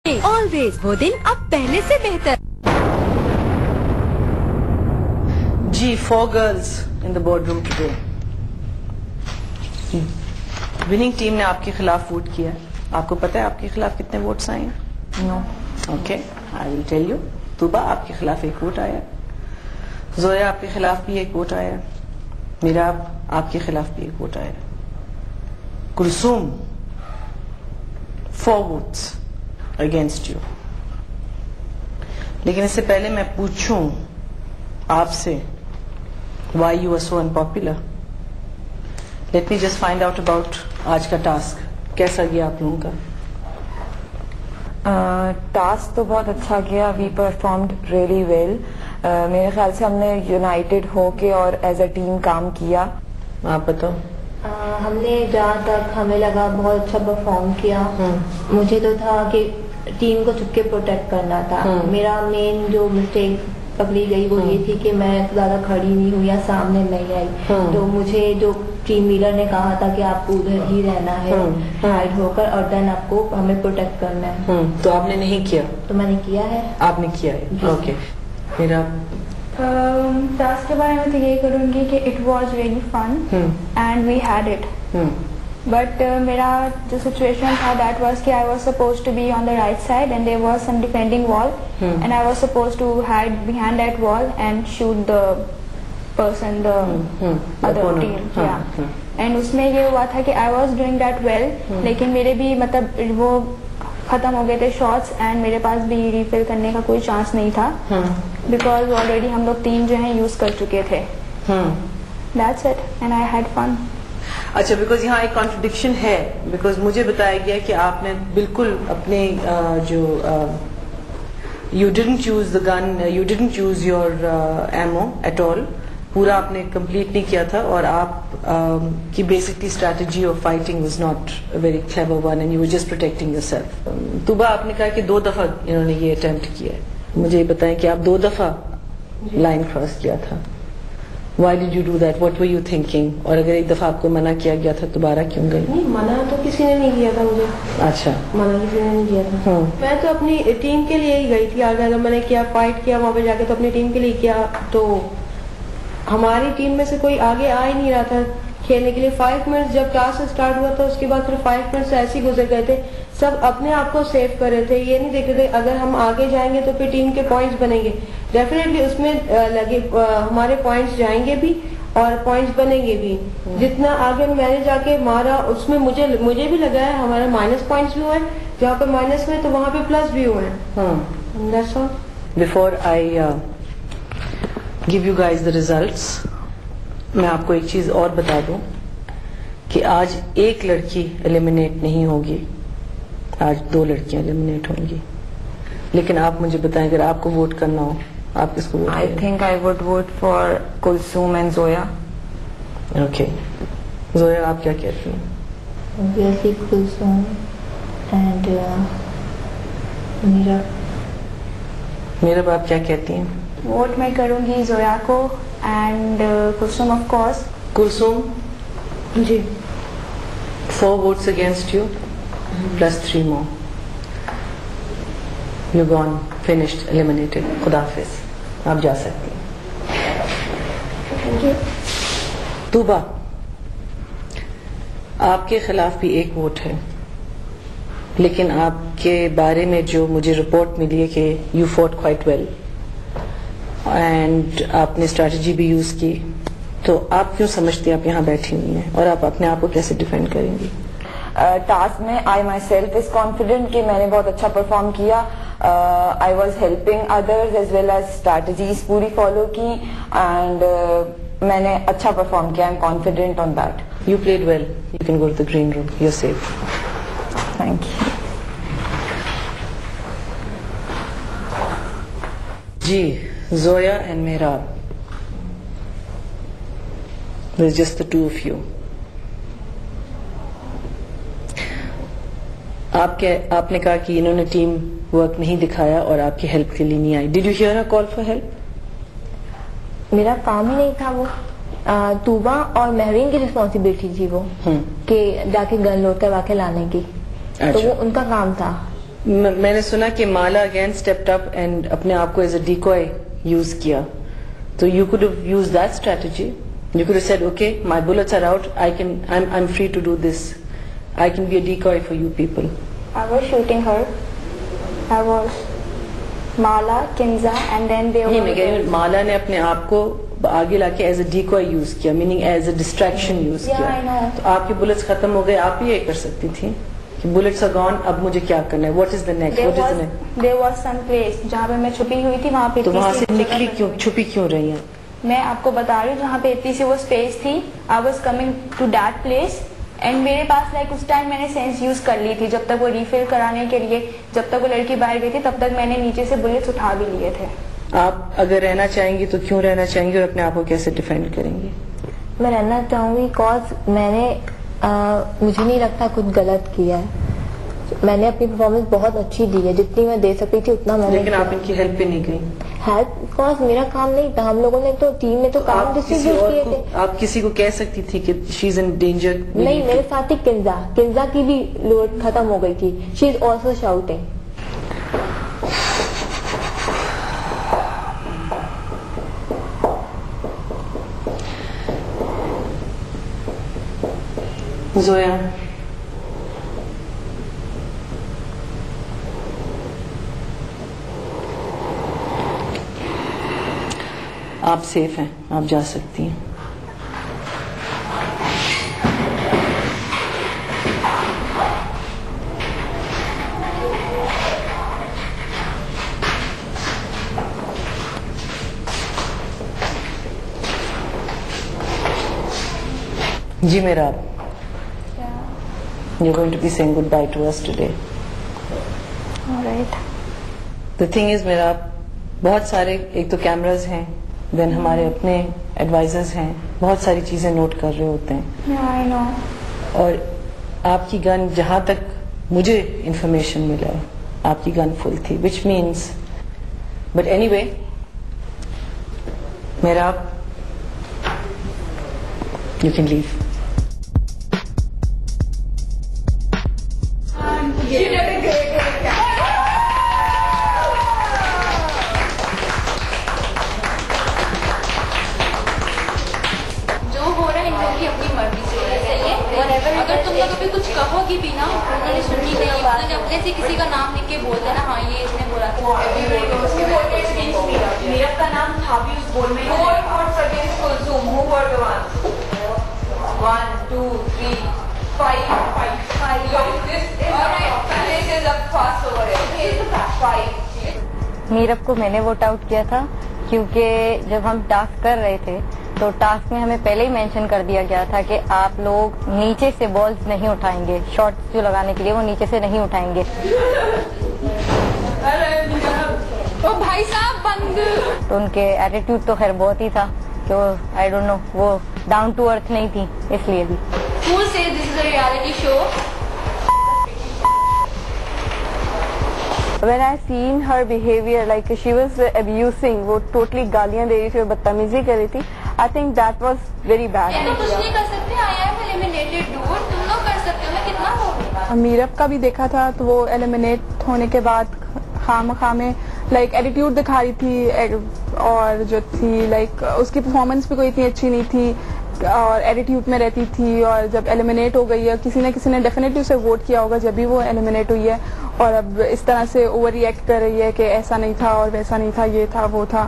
Always وہ دن اب پہلے سے بہتر. جی 4 girls in the boardroom today. Winning team نے آپ کے خلاف ووٹ کیا. آپ کو پتا ہے آپ کے خلاف کتنے ووٹس آئے ہیں؟ نو. Okay I will tell you. Tooba آپ کے خلاف 1 ووٹ آیا. زویا آپ کے خلاف بھی 1 ووٹ آیا. میرا آپ کے خلاف بھی 1 ووٹ آیا. Kulsoom 4 votes against you. لیکن اس سے پہلے میں پوچھوں آپ سے why you are so unpopular. Let me just find out about آج کا ٹاسک کیسا گیا آپ لوگوں کا. ٹاسک تو بہت اچھا گیا. وی پرفارمڈ ریئلی ویل. میرے خیال سے ہم نے یونائٹیڈ ہو کے اور ایز اے ٹیم کام کیا. آپ بتاؤ. ہم نے جہاں تک ہمیں لگا بہت اچھا پرفارم کیا. مجھے تو تھا کہ ٹیم کو چھپ کے پروٹیکٹ کرنا تھا. میرا مین جو مسٹیک پکڑی گئی وہ یہ تھی کہ میں زیادہ کھڑی نہیں ہوں یا سامنے نہیں آئی. تو مجھے جو ٹیم لیڈر نے کہا تھا کہ آپ کو ادھر ہی رہنا ہے ہائڈ ہو کر اور دین آپ کو ہمیں پروٹیکٹ کرنا ہے. تو آپ نے نہیں کیا؟ تو میں نے کیا ہے. آپ نے کیا ہے. اوکے. میرا ٹاسک کے بارے میں تو یہی کروں گی کہ it was really fun and we had it. But میرا جو سچویشن تھا دیٹ واز کہ I was suppose to be on the right side and there was some defending wall and I was suppose to hide behind that wall and shoot the person the other team. And اس میں یہ ہوا تھا کہ I was doing that well لیکن میرے بھی مطلب وہ ختم ہو گئے تھے شارٹس اینڈ میرے پاس بھی ریفل کرنے کا کوئی چانس نہیں تھا بیکاز آلریڈی ہم لوگ 3 جو ہیں یوز کر چکے تھے. That's it and I had fun. اچھا بیکاز یہاں ایک کانٹرڈکشن ہے. بیکاز مجھے بتایا گیا کہ آپ نے بالکل اپنے جو you didn't choose the gun you didn't choose your ammo at all. پورا آپ نے کمپلیٹ نہیں کیا تھا اور آپ کی basically strategy of fighting was not very clever one and you were just protecting yourself. Tooba آپ نے کہا کہ 2 دفعہ انہوں نے یہ اٹمپٹ کیا ہے. مجھے یہ بتائیں کہ آپ 2 دفعہ لائن کراس کیا تھا. Why did you do that? What were you thinking? اور اگر 1 دفعہ آپ کو منع کیا گیا تھا دوبارہ کیوں گئی؟ نہیں منع تو کسی نے نہیں کیا تھا مجھے. اچھا منع کسی نے نہیں کیا تھا. میں تو اپنی ٹیم کے لیے ہی گئی تھی. آگے میں نے کیا فائٹ کیا وہاں پہ جا کے تو اپنی ٹیم کے لیے کیا. تو ہماری ٹیم میں سے کوئی آگے آ ہی نہیں رہا تھا کھیلنے کے لیے. 5 منٹس جب ٹاس اسٹارٹ ہوا تھا اس کے بعد پھر 5 منٹس ایسے ہی گزر گئے تھے. سب اپنے آپ کو سیو کر رہے تھے. یہ نہیں دیکھ رہے تھے اگر ہم آگے جائیں گے تو پھر ٹیم کے پوائنٹس بنیں گے. ڈیفینیٹلی اس میں لگے ہمارے پوائنٹس جائیں گے بھی اور پوائنٹس بنیں گے بھی. جتنا آگے میں نے جا کے مارا اس میں مجھے بھی لگا ہے ہمارا مائنس پوائنٹس بھی ہوئے. جہاں پہ مائنس ہوئے تو وہاں پہ پلس بھی ہوئے. That's all. Before I give you guys the results, میں آپ کو ایک چیز اور بتا دوں کہ آج 1 لڑکی ایلیمینیٹ نہیں ہوگی. آج 2 لڑکیاں ایلیمینیٹ ہوں گی. لیکن آپ مجھے بتائیں اگر آپ کو ووٹ کرنا ہو آپ کس کو ووٹ کریں؟ I think I would vote for Kulsoom and Zoya. Okay. Zoya آپ کیا کہتی ہیں؟ Obviously Kulsoom and میرا باپ کیا کہتی ہیں؟ ووٹ میں کروں گی زویا کو and Kulsoom of course. Kulsoom ji 4 votes against you plus 3 more. You're gone, finished, eliminated. خدا حافظ. آپ جا سکتی ہیں. طوبا آپ کے خلاف بھی 1 ووٹ ہے لیکن آپ کے بارے میں جو مجھے رپورٹ ملی ہے کہ you fought quite well and آپ نے اسٹریٹجی بھی یوز کی. تو آپ کیوں سمجھتی ہیں آپ یہاں بیٹھی ہوئی ہیں اور آپ اپنے آپ کو کیسے ڈیفینڈ کریں گی؟ ٹاسک میں آئی مائی سیلف از کانفیڈنٹ کہ میں نے بہت اچھا پرفارم کیا. I was helping others as well as strategies پوری فالو کی اینڈ میں نے اچھا پرفارم کیا. I am confident on that. You played well. You can go to the green room. You are safe. Thank you. جی Zoya and Meerab, there's just the 2 of you. آپ نے کہا کہ انہوں نے ٹیم ورک نہیں دکھایا اور آپ کی ہیلپ کے لیے نہیں آئی. Did you hear a call for help? میرا کام ہی نہیں تھا. وہ طوبا اور مہرین کی رسپانسبلٹی تھی وہ کہ جا کے گن لوڈ کروا کے لانے کی. تو وہ ان کا کام تھا. میں نے سنا کہ مالا اگین اسٹیپڈ اپ اینڈ اپنے آپ کو ایز اے ڈیکوائے یوز کیا. تو you could have use that strategy. You could have said, okay, my bullets are out. I'm free to do this. I can be a decoy for you people. I was shooting her. I was Mala, Kinza, and then they were. نہیں مالا نے اپنے آپ کو آگے لا کے as a ڈیکوائے use کیا, meaning as a distraction use کیا. I know. تو آپ کے بلٹس ختم ہو گئے, آپ ہی یہ کر سکتی تھی کہ بلٹس آر گون, اب مجھے کیا کرنا ہے, what is the next. There was some place جہاں پہ میں چھپی ہوئی تھی, وہاں پہ تو وہاں سے نکلی کیوں, چھپی کیوں رہی ہیں؟ میں آپ کو بتا رہی ہوں جہاں پہ اتنی سی وہ اسپیس تھی. I was coming to that place and میرے پاس لائک اس ٹائم میں نے سینس یوز کر لی تھی. جب تک وہ ریفل کرانے کے لیے, جب تک وہ لڑکی باہر گئی تھی, تب تک میں نے نیچے سے بلٹس اٹھا بھی لیے تھے. آپ اگر رہنا چاہیں گی تو کیوں رہنا چاہیں گی اور اپنے آپ کو کیسے ڈیفینڈ کریں گی؟ میں رہنا چاہوں گی کاز میں نے مجھے نہیں لگتا کچھ غلط کیا ہے. میں نے اپنی پرفارمنس بہت اچھی دی ہے, جتنی میں دے سکتی تھی اتنا میں نے. لیکن آپ ان کی ہیلپ پہ نہیں گئی. ہیلپ کاز میرا کام نہیں تھا, ہم لوگوں نے تو ٹیم میں تو کام ڈسٹریبیوٹ کیے تھے. آپ کسی کو کہہ سکتی تھی کہ شی از ان ڈینجر؟ نہیں, میرے ساتھ ہی کنزا کی بھی لوڈ ختم ہو گئی تھی. شی از آلسو شاؤٹنگ. زویا, آپ سیف ہیں, آپ جا سکتی ہیں. جی میرا, you're going to be saying goodbye to us today. Alright. The thing is میرا, بہت سارے ایک تو کیمراز ہیں, دین ہمارے اپنے ایڈوائزرز ہیں, بہت ساری چیزیں نوٹ کر رہے ہوتے ہیں. Yeah, I know. اور آپ کی گن, جہاں تک مجھے انفارمیشن ملا ہے, آپ کی گن فل تھی, which means but anyway میرا, you can leave. اگر تم لوگ ابھی کچھ کہو گی بھی نا, انہوں نے سننی نہیں. تو جب جیسے کسی کا نام لکھ کے بول دینا, ہاں یہ اس نے بولا تھا. میرا کا نام تھا بھی اس بول میں. 1 2 3 5. میرب کو میں نے ووٹ آؤٹ کیا تھا کیونکہ جب ہم ٹاسک کر رہے تھے تو ٹاسک میں ہمیں پہلے ہی مینشن کر دیا گیا تھا کہ آپ لوگ نیچے سے بالز نہیں اٹھائیں گے, شاٹس جو لگانے کے لیے وہ نیچے سے نہیں اٹھائیں گے. بھائی صاحب بند. تو ان کے ایٹیٹیوڈ تو خیر بہت ہی تھا کہ وہ آئی ڈونٹ نو, وہ ڈاؤن ٹو ارتھ نہیں تھی, اس لیے بھی. Who says this is a reality show? When I seen her behavior, like she was abusing, وہ totally گالیاں دے رہی تھی, بدتمیزی کر رہی تھی. I think that was very bad. میں تو کچھ نہیں کر سکتے, I am eliminated dude. تم لوگ کر سکتے ہو, میں کتنا ہوں. میرب کا بھی دیکھا تھا تو وہ ایلیمینیٹ ہونے کے بعد خواہ میں لائک ایٹیٹیوڈ دکھا رہی تھی, اور جو تھی لائک اس کی پرفارمنس بھی کوئی اتنی اچھی نہیں تھی, اور ایٹیٹیوڈ میں رہتی تھی. اور جب ایلیمینیٹ ہو گئی ہے, کسی نے ڈیفینیٹلی اسے ووٹ کیا ہوگا جب بھی وہ ایلیمینیٹ ہوئی ہے, اور اب اس طرح سے اوور ری ایکٹ کر رہی ہے کہ ایسا نہیں تھا اور ویسا نہیں تھا, یہ تھا وہ تھا.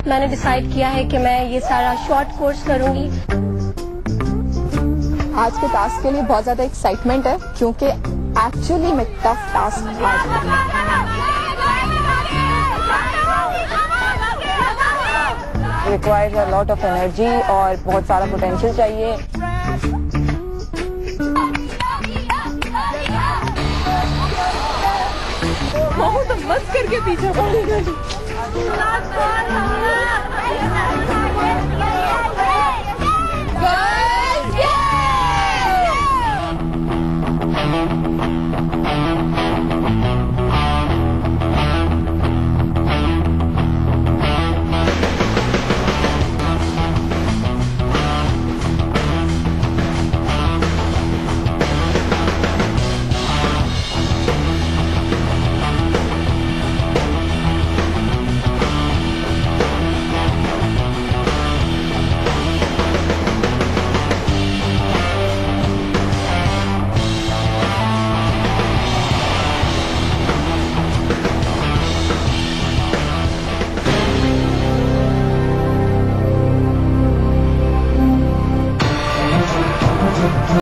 میں نے ڈیسائیڈ کیا ہے کہ میں یہ سارا شارٹ کورس کروں گی. آج کے ٹاسک کے لیے بہت زیادہ ایکسائٹمنٹ ہے کیونکہ ایکچولی میں tough task requires a lot of energy اور بہت سارا پوٹینشیل چاہیے. بہت مست کر کے پیچھے پڑے گا.